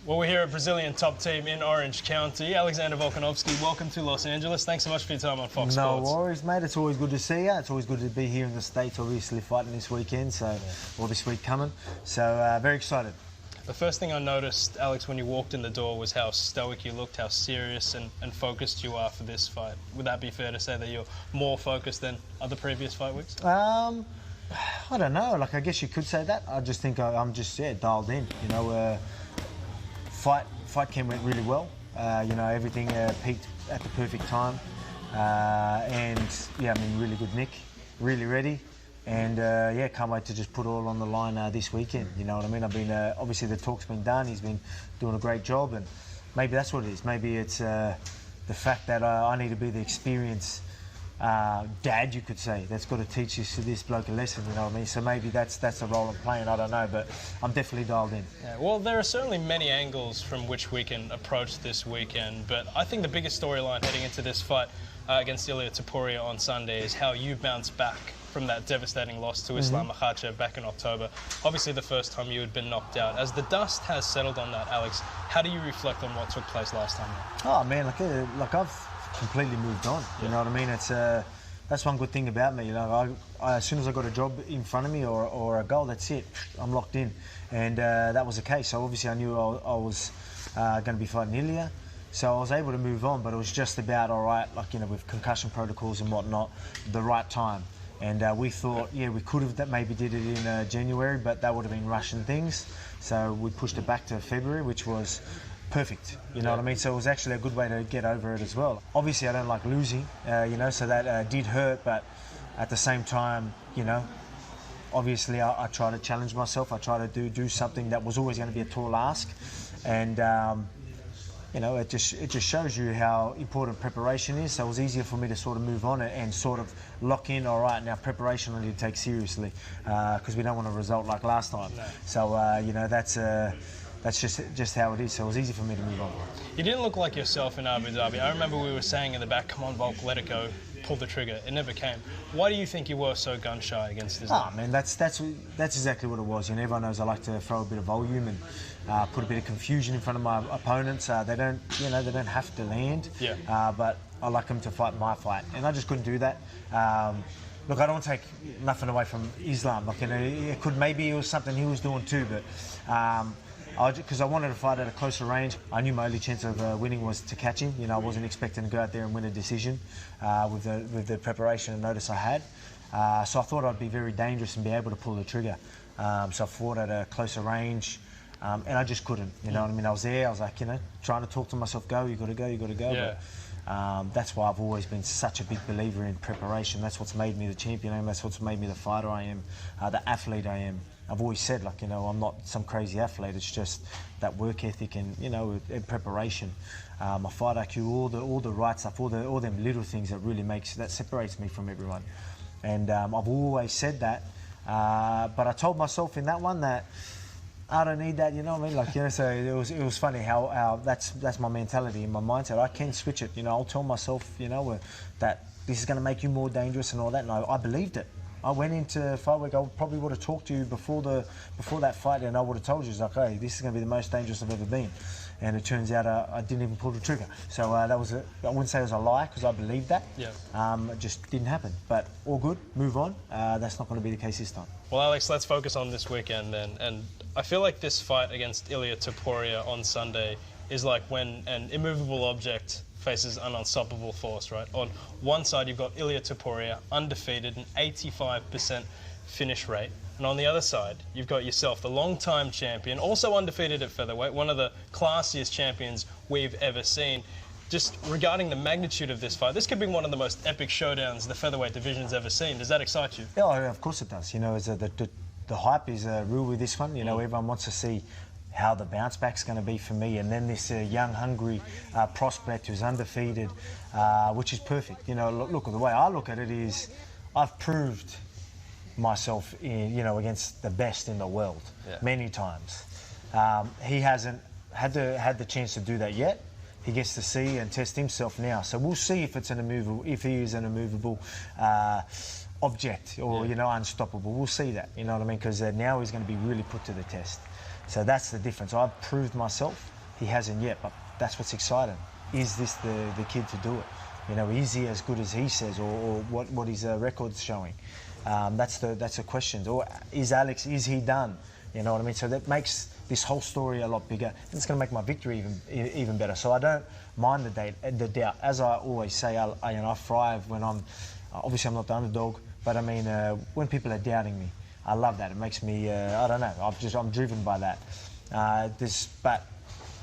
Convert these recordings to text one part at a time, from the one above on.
Well, we're here at Brazilian top team in Orange County. Alexander Volkanovski, welcome to Los Angeles. Thanks so much for your time on Fox Sports. No worries, mate. It's always good to see you. It's always good to be here in the States, obviously fighting this weekend, or this week coming. So, very excited. The first thing I noticed, Alex, when you walked in the door was how stoic you looked, how serious and focused you are for this fight. Would that be fair to say that you're more focused than other previous fight weeks? I don't know. Like, I guess you could say that. I just think I'm just dialed in. You know, fight camp went really well. You know, everything peaked at the perfect time, and yeah, I mean, really good nick, really ready. And yeah, can't wait to just put it all on the line this weekend. You know what I mean? I've been obviously the talk's been done. He's been doing a great job, and maybe that's what it is. Maybe it's the fact that I need to be the experienced dad, you could say, that's got to teach this bloke a lesson. You know what I mean? So maybe that's the role I'm playing. I don't know, but I'm definitely dialed in. Yeah, well, there are certainly many angles from which we can approach this weekend, but I think the biggest storyline heading into this fight against Ilia Topuria on Sunday is how you bounced back from that devastating loss to Islam Makhachev back in October. Obviously the first time you had been knocked out. As the dust has settled on that, Alex, how do you reflect on what took place last time? Oh man, like I've completely moved on. You know what I mean? It's that's one good thing about me. You know, as soon as I got a job in front of me or a goal, that's it. I'm locked in, and that was the case. So obviously I knew I was going to be fighting Ilia. So I was able to move on, but it was just about, all right, like, you know, with concussion protocols and whatnot, the right time. And we thought, yeah, we could have maybe did it in January, but that would have been rushing things. So we pushed it back to February, which was perfect. You know what I mean? So it was actually a good way to get over it as well. Obviously, I don't like losing, you know, so that did hurt. But at the same time, you know, obviously I try to challenge myself. I try to do something that was always going to be a tall ask. And you know, it just shows you how important preparation is. So it was easier for me to sort of move on and sort of lock in. All right, now preparation I need to take seriously because we don't want a result like last time. No. So you know, that's just how it is. So it was easy for me to move on. You didn't look like yourself in Abu Dhabi. I remember we were saying in the back, "Come on, Volk, let it go." Pull the trigger. It never came. Why do you think you were so gun shy against Islam? Oh man, that's exactly what it was. You know, everyone knows I like to throw a bit of volume and put a bit of confusion in front of my opponents. They don't have to land. Yeah. But I like them to fight my fight, and I just couldn't do that. Look, I don't take nothing away from Islam. Like, you know, maybe it was something he was doing too, but. Because I wanted to fight at a closer range. I knew my only chance of winning was to catch him. You know, I wasn't expecting to go out there and win a decision with the preparation and notice I had. So I thought I'd be very dangerous and be able to pull the trigger. So I fought at a closer range, and I just couldn't. You know what I mean? I was there. I was like, you know, trying to talk to myself. Go, you got to go, you got to go. Yeah. But that's why I've always been such a big believer in preparation. That's what's made me the champion. And that's what's made me the fighter I am, the athlete I am. I've always said, like, you know, I'm not some crazy athlete. It's just that work ethic and, you know, and preparation. My fight IQ, all the right stuff, all them little things that separates me from everyone. And I've always said that. But I told myself in that one that I don't need that, you know what I mean? Like, you know, so it was funny how that's my mentality and my mindset. I can switch it, you know. I'll tell myself, you know, that this is going to make you more dangerous and all that. And I believed it. I went into fight week. I probably would have talked to you before that fight, and I would have told you, it's like, hey, this is going to be the most dangerous I've ever been. And it turns out I didn't even pull the trigger. So that was I wouldn't say it was a lie because I believed that. Yeah. It just didn't happen. But all good. Move on. That's not going to be the case this time. Well, Alex, let's focus on this weekend then. And I feel like this fight against Ilia Topuria on Sunday is like when an immovable object faces an unstoppable force, right? On one side, you've got Ilia Topuria, undefeated, an 85% finish rate. And on the other side, you've got yourself, the long-time champion, also undefeated at featherweight, one of the classiest champions we've ever seen. Just regarding the magnitude of this fight, this could be one of the most epic showdowns the featherweight division's ever seen. Does that excite you? Yeah, of course it does. You know, the hype is real with this one. You know, everyone wants to see how the bounce back's going to be for me, and then this young, hungry prospect who's undefeated, which is perfect. You know, look, the way I look at it is, I've proved myself, you know, against the best in the world many times. He hasn't had the chance to do that yet. He gets to see and test himself now. So we'll see if he is an immovable object or you know, unstoppable. We'll see that. You know what I mean? Because now he's going to be really put to the test. So that's the difference. I've proved myself. He hasn't yet, but that's what's exciting. Is this the kid to do it? You know, is he as good as he says, or what his record's showing? That's the question. Or is Alex? Is he done? You know what I mean? So that makes this whole story a lot bigger, and it's going to make my victory even better. So I don't mind the doubt. As I always say, I thrive when I'm. Obviously, I'm not the underdog, but I mean, when people are doubting me, I love that. It makes me. I don't know. I'm driven by that. But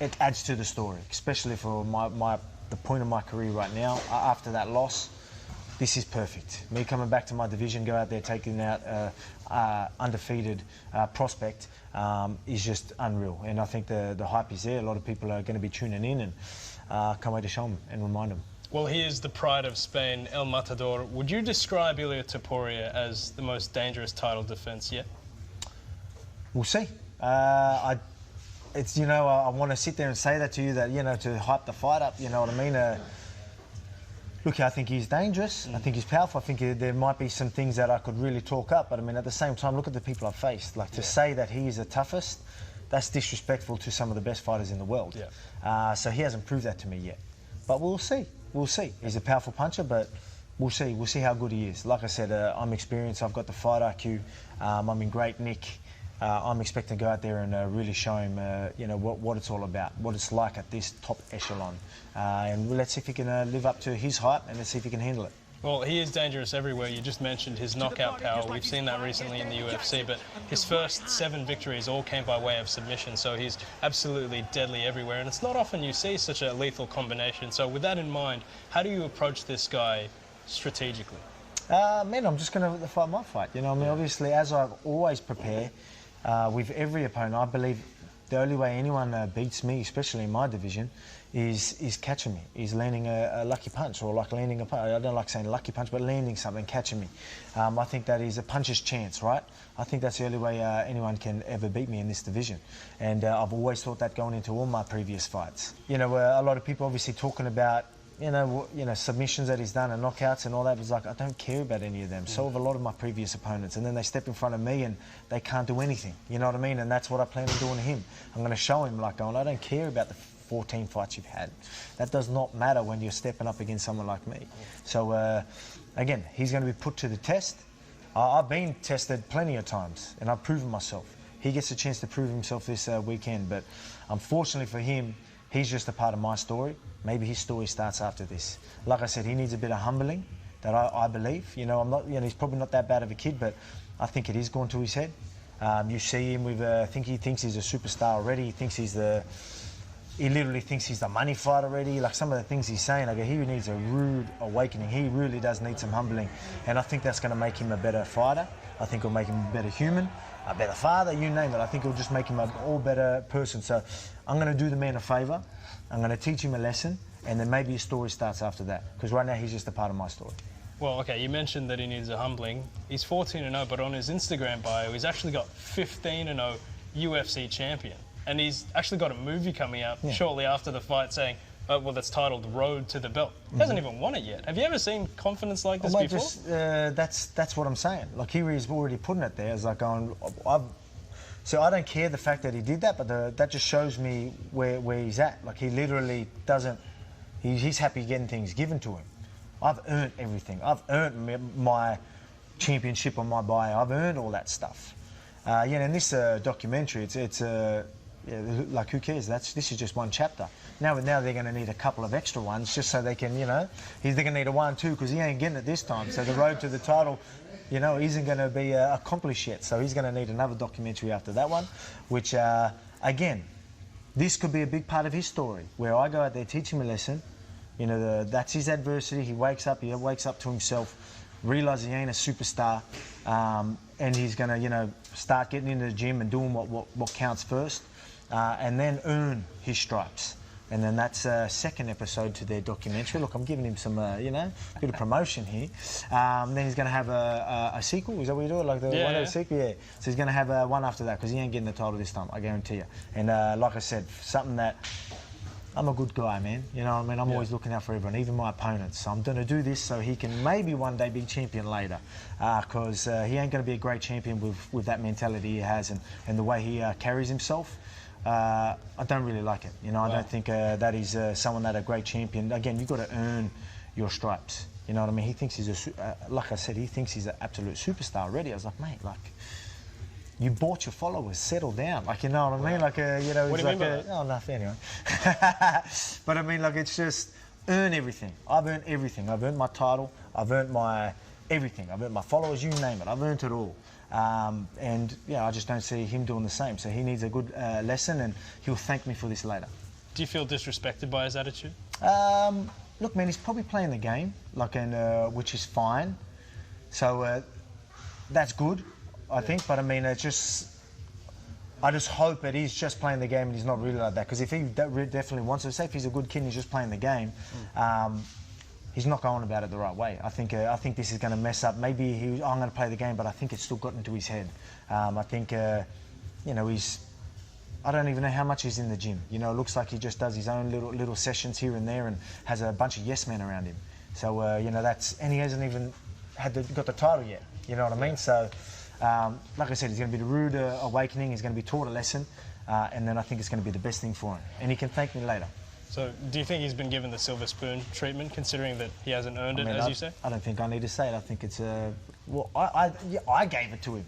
it adds to the story, especially for the point of my career right now. After that loss, this is perfect. Me coming back to my division, go out there taking out undefeated prospect is just unreal. And I think the hype is there. A lot of people are going to be tuning in, and can't wait to show them and remind them. Well, he is the pride of Spain, El Matador. Would you describe Ilia Topuria as the most dangerous title defence yet? We'll see. It's, I want to sit there and say that to you, that, to hype the fight up, you know what I mean? Look, I think he's dangerous. I think he's powerful. I think there might be some things that I could really talk up. But, I mean, at the same time, look at the people I've faced. Like, to say that he is the toughest, that's disrespectful to some of the best fighters in the world. Yeah. So he hasn't proved that to me yet. But we'll see. We'll see. He's a powerful puncher, but we'll see. We'll see how good he is. Like I said, I'm experienced. I've got the fight IQ. I'm in great nick. I'm expecting to go out there and really show him, what it's all about, what it's like at this top echelon. And let's see if he can live up to his hype, and let's see if he can handle it. Well, he is dangerous everywhere. You just mentioned his knockout power. We've seen that recently in the UFC, but his first 7 victories all came by way of submission, so he's absolutely deadly everywhere. And it's not often you see such a lethal combination. So with that in mind, how do you approach this guy strategically? Man, I'm just going to fight my fight. Obviously, as I always prepare, with every opponent, I believe the only way anyone beats me, especially in my division, is catching me, is landing a lucky punch, or like landing a punch. I don't like saying lucky punch, but landing something, catching me. I think that is a puncher's chance, right? I think that's the only way anyone can ever beat me in this division. And I've always thought that going into all my previous fights. A lot of people obviously talking about submissions that he's done and knockouts and all that. It's like, I don't care about any of them. So have a lot of my previous opponents, and then they step in front of me and they can't do anything. You know what I mean? And that's what I plan on doing to him. I'm going to show him, I don't care about the 14 fights you've had. That does not matter when you're stepping up against someone like me. So again, he's going to be put to the test. I've been tested plenty of times, and I've proven myself. He gets a chance to prove himself this weekend, but unfortunately for him, he's just a part of my story. Maybe his story starts after this. Like I said, he needs a bit of humbling, that I believe. I'm not. He's probably not that bad of a kid, but I think it is gone to his head. You see him with. I think he thinks he's a superstar already. He thinks he literally thinks he's the money fight already. Like some of the things he's saying, he needs a rude awakening. He really does need some humbling, and I think that's going to make him a better fighter. I think it'll make him a better human, a better father, you name it. I think it'll just make him an all better person. So I'm going to do the man a favour. I'm going to teach him a lesson, and then maybe his story starts after that. Because right now he's just a part of my story. Well, okay, you mentioned that he needs a humbling. He's 14-0, but on his Instagram bio, he's actually got 15-0 UFC champion. And he's actually got a movie coming out shortly after the fight saying, that's titled Road to the Belt. He hasn't even won it yet. Have you ever seen confidence like this before? That's what I'm saying. Like, he's already putting it there. It's like going, so I don't care the fact that he did that, but that just shows me where he's at. Like, he literally doesn't, he's happy getting things given to him. I've earned everything. I've earned my championship on my bio. I've earned all that stuff. And this documentary, it's like, who cares? This is just one chapter. Now they're going to need a couple of extra ones just so they can, they're going to need a 1-2 because he ain't getting it this time. So the road to the title, isn't going to be accomplished yet. So he's going to need another documentary after that one, which, again, this could be a big part of his story, where I go out there, teach him a lesson. That's his adversity. He wakes up to himself, realises he ain't a superstar, and he's going to, start getting into the gym and doing what counts first. And then earn his stripes. And then that's a second episode to their documentary. Look, I'm giving him some, bit of promotion here. Then he's going to have a sequel. Is that what you're doing? Like the one of the sequel? Yeah. So he's going to have one after that because he ain't getting the title this time, I guarantee you. And like I said, something that I'm a good guy, man. I'm always looking out for everyone, even my opponents. So I'm going to do this so he can maybe one day be champion later. Because he ain't going to be a great champion with that mentality he has and the way he carries himself. I don't really like it. You know, Wow. I don't think that is someone that a great champion. Again, you've got to earn your stripes. You know what I mean? He thinks he's like I said, he thinks he's an absolute superstar already. I was like, mate, like, you bought your followers, settle down. Like, you know what I mean? Like, you know, What it's do you like mean by that? oh, nothing anyway. But I mean, like, it's just earn everything. I've earned everything. I've earned my title. I've earned my everything. I've earned my followers. You name it. I've earned it all. And yeah, I just don't see him doing the same. So he needs a good lesson, and he'll thank me for this later. Do you feel disrespected by his attitude? Look, man, he's probably playing the game, like, and which is fine. So that's good, I think. But I mean, I just hope that he's just playing the game and he's not really like that. Because if he definitely wants to, say if he's a good kid and he's just playing the game, he's not going about it the right way. I think this is going to mess up. Maybe I'm going to play the game, but I think it's still got into his head. I think, you know, I don't even know how much he's in the gym. You know, it looks like he just does his own little sessions here and there and has a bunch of yes men around him. So, you know, and he hasn't even got the title yet. You know what I mean? So, like I said, he's going to be the rude awakening. He's going to be taught a lesson. And then I think it's going to be the best thing for him. And he can thank me later. So do you think he's been given the silver spoon treatment, considering that he hasn't earned it, as you say? I don't think I need to say it. I think it's well, I gave it to him.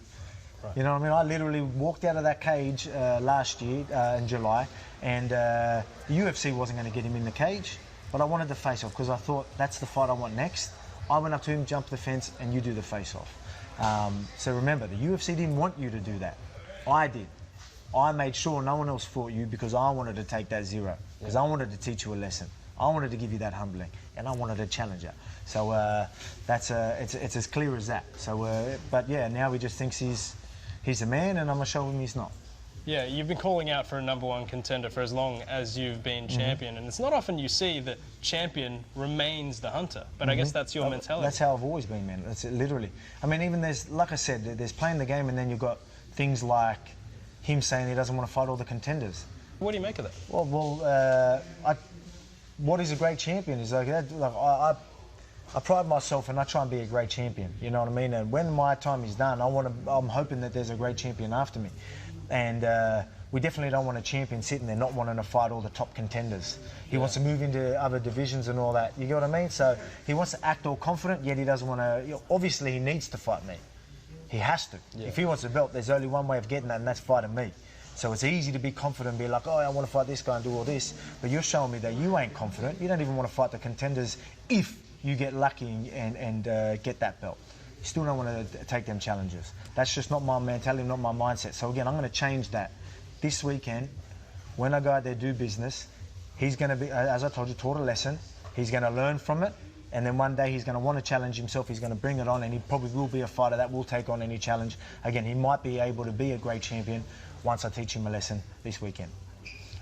Right. You know what I mean? I literally walked out of that cage last year in July, and the UFC wasn't going to get him in the cage, but I wanted the face-off because I thought that's the fight I want next. I went up to him, jumped the fence, and you do the face-off. So remember, the UFC didn't want you to do that. I did. I made sure no one else fought you because I wanted to take that zero, because I wanted to teach you a lesson. I wanted to give you that humbling, and I wanted to challenge you. So it's as clear as that. So, but yeah, now he just thinks he's a man, and I'm gonna show him he's not. Yeah, you've been calling out for a #1 contender for as long as you've been champion, and it's not often you see that champion remains the hunter, but I guess that's your mentality. That's how I've always been, man. That's it, literally. I mean, even like I said, there's playing the game, and then you've got things like him saying he doesn't want to fight all the contenders. What do you make of that? Well, what is a great champion is like that. Like I pride myself and I try and be a great champion. You know what I mean? And when my time is done, I'm hoping that there's a great champion after me. And we definitely don't want a champion sitting there not wanting to fight all the top contenders. He wants to move into other divisions and all that. You get what I mean? So he wants to act all confident, yet he doesn't want to. You know, obviously, he needs to fight me. He has to. Yeah. If he wants a belt, there's only one way of getting that, and that's fighting me. So it's easy to be confident and be like, oh, I want to fight this guy and do all this. But you're showing me that you ain't confident. You don't even want to fight the contenders if you get lucky and get that belt. You still don't want to take them challenges. That's just not my mentality, not my mindset. So again, I'm going to change that. This weekend, when I go out there do business, he's going to be, as I told you, taught a lesson. He's going to learn from it. And then one day he's going to want to challenge himself. He's going to bring it on, and he probably will be a fighter that will take on any challenge. Again, he might be able to be a great champion once I teach him a lesson this weekend.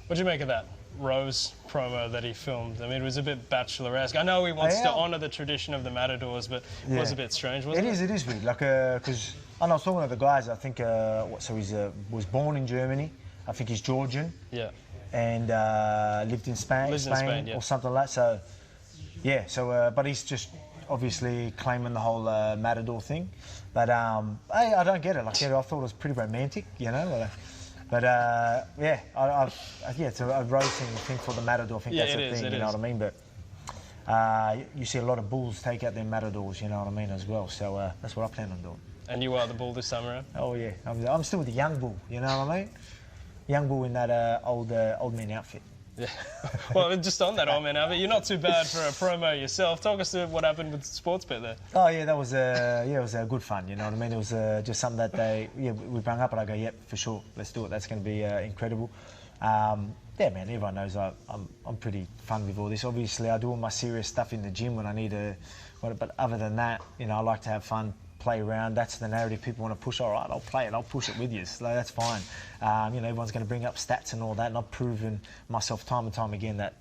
What do you make of that Rose promo that he filmed? I mean, it was a bit Bachelor-esque. I know he wants to honour the tradition of the Matadors, but it was a bit strange, wasn't it? It is weird. Like, because I was talking to the guys. I think so. He was born in Germany. I think he's Georgian. Yeah. And lived in Spain, or something like that. So. Yeah, so, but he's just obviously claiming the whole Matador thing. But I don't get it. Like, I thought it was pretty romantic, you know. But yeah, it's a roasting thing for the Matador. I think that's the thing, you know what I mean? But you see a lot of bulls take out their Matadors, you know what I mean, as well. So that's what I plan on doing. And you are the bull this time around? Oh, yeah. I'm still with the young bull, you know what I mean? Young bull in that old man outfit. Yeah. Well, just on that old man outfit, you're not too bad for a promo yourself. Talk us through what happened with Sportsbet there. Oh yeah, that was it was good fun. You know what I mean? It was just something that we brought up, and I go, yep, for sure, let's do it. That's going to be incredible. Yeah, man, everyone knows I'm pretty fun with all this. Obviously, I do all my serious stuff in the gym when I need to. But other than that, you know, I like to have fun. Play around, that's the narrative people want to push. All right, I'll play it, I'll push it with you, so that's fine. You know, everyone's going to bring up stats and all that, and I've proven myself time and time again that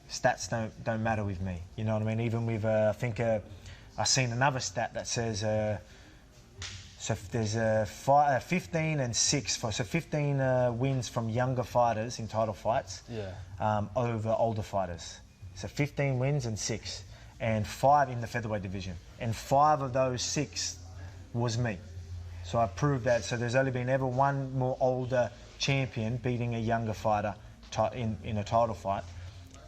stats don't matter with me. You know what I mean? Even with, I think I've seen another stat that says, so there's 15 and 6, so 15 wins from younger fighters in title fights over older fighters. So 15 wins and 6. And 5 in the featherweight division. And 5 of those 6 was me. So I proved that. So there's only been ever one more older champion beating a younger fighter in a title fight.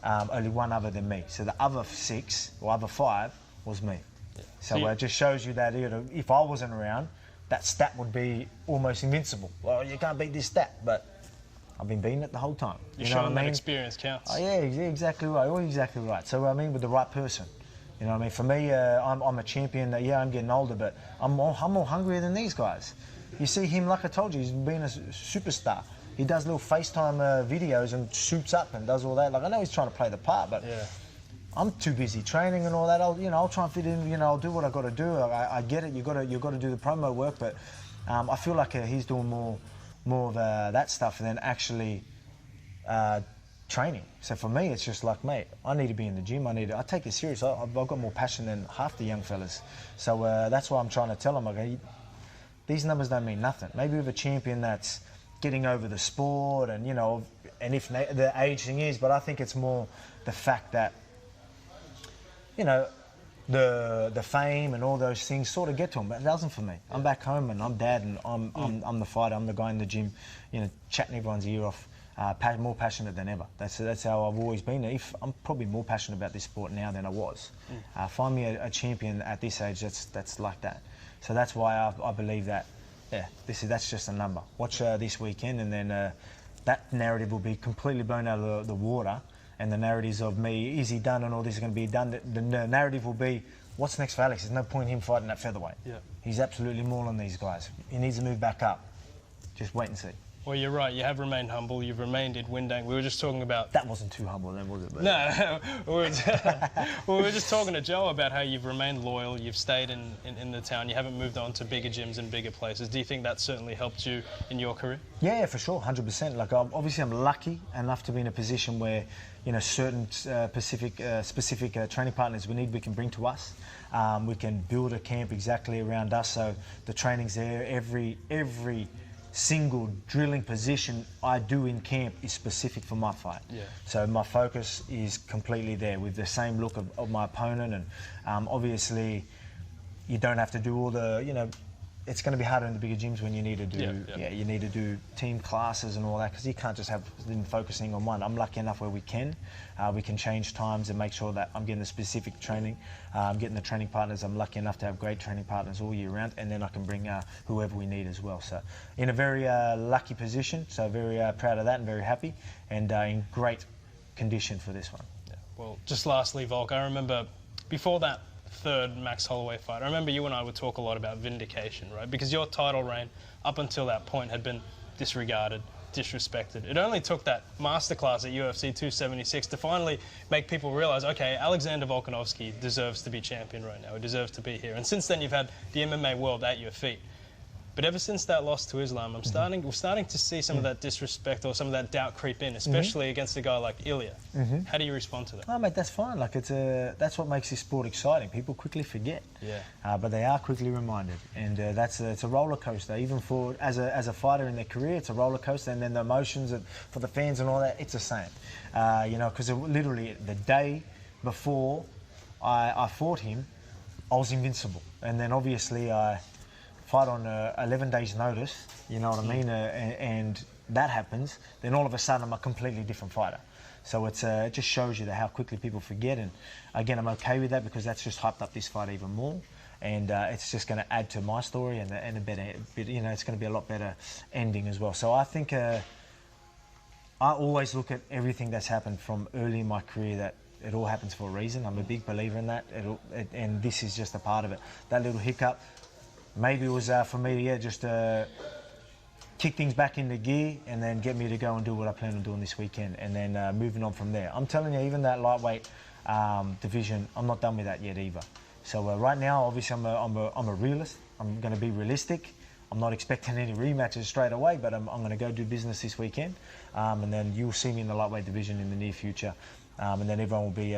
Only one other than me. So the other 6 or other 5 was me. Yeah. So it just shows you that if I wasn't around, that stat would be almost invincible. Well, you can't beat this stat, but I've been beating it the whole time. You're know what showing I mean? that experience counts. Oh, yeah, exactly right. Oh, exactly right. So I mean, with the right person. You know what I mean? For me, I'm a champion. I'm getting older, but I'm more hungrier than these guys. You see him, like I told you, he's been a superstar. He does little FaceTime videos and shoots up and does all that. Like, I know he's trying to play the part, but Yeah. I'm too busy training and all that. I'll try and fit in. I'll do what I got to do. I get it. You got to do the promo work, but I feel like he's doing more of that stuff than actually training. So for me, it's just like, mate, I need to be in the gym. I take it serious. I've got more passion than half the young fellas. So that's why I'm trying to tell them, okay, these numbers don't mean nothing. Maybe with a champion that's getting over the sport and, and if the age thing is, but I think it's more the fact that, the fame and all those things sort of get to him, but it doesn't for me. Yeah. I'm back home and I'm dad and I'm the fighter. I'm the guy in the gym, chatting everyone's ear off. More passionate than ever. That's how I've always been. I'm probably more passionate about this sport now than I was. Find me a champion at this age that's like that. So that's why I believe that. Yeah, that's just a number. Watch this weekend, and then that narrative will be completely blown out of the water. And the narratives of me, is he done and all this is going to be done? The narrative will be, what's next for Alex? There's no point in him fighting that featherweight. Yeah. He's absolutely mauling these guys. He needs to move back up. Just wait and see. Well, you're right. You have remained humble. You've remained in Windang. We were just talking about... That wasn't too humble then, was it? But no, we were just talking to Joe about how you've remained loyal. You've stayed in the town. You haven't moved on to bigger gyms and bigger places. Do you think that certainly helped you in your career? Yeah, for sure, 100%. Like, obviously, I'm lucky enough to be in a position where, certain specific training partners we can bring to us. We can build a camp exactly around us, so the training's there. Every single drilling position I do in camp is specific for my fight. Yeah. So my focus is completely there with the same look of my opponent, and obviously you don't have to do all the, it's going to be harder in the bigger gyms when you need to do, you need to do team classes and all that, because you can't just have them focusing on one. I'm lucky enough where we can change times and make sure that I'm getting the specific training, I'm getting the training partners. I'm lucky enough to have great training partners all year round, and then I can bring whoever we need as well. So in a very lucky position, so very proud of that and very happy, and in great condition for this one. Yeah. Well, just lastly, Volk, I remember before that third Max Holloway fight, I remember you and I would talk a lot about vindication, right? Because your title reign up until that point had been disregarded, disrespected. It only took that masterclass at UFC 276 to finally make people realise, okay, Alexander Volkanovski deserves to be champion right now. He deserves to be here. And since then, you've had the MMA world at your feet. But ever since that loss to Islam, we're starting to see some of that disrespect or some of that doubt creep in, especially against a guy like Ilia. How do you respond to that? Oh, mate, that's fine. Like, that's what makes this sport exciting. People quickly forget, but they are quickly reminded, and it's a roller coaster. Even for as a fighter in their career, it's a roller coaster, and then the emotions for the fans and all that, it's the same. Because literally the day before I fought him, I was invincible, and then obviously I fight on 11 days notice, you know what I mean, and that happens, then all of a sudden I'm a completely different fighter. So it just shows you how quickly people forget, and again, I'm okay with that because that's just hyped up this fight even more, and it's just going to add to my story and a better, it's going to be a lot better ending as well. So I think I always look at everything that's happened from early in my career, that it all happens for a reason. I'm a big believer in that, and this is just a part of it. That little hiccup, maybe it was for me to just kick things back into gear and then get me to go and do what I plan on doing this weekend, and then moving on from there. I'm telling you, even that lightweight division, I'm not done with that yet either. So right now, obviously, I'm a realist. I'm going to be realistic. I'm not expecting any rematches straight away, but I'm going to go do business this weekend, and then you'll see me in the lightweight division in the near future, and then everyone will be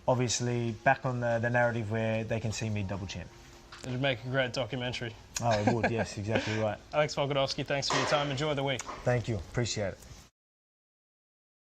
obviously back on the narrative where they can see me double champ. It would make a great documentary. Oh, it would, yes, exactly right. Alex Volkanovski, thanks for your time. Enjoy the week. Thank you. Appreciate it.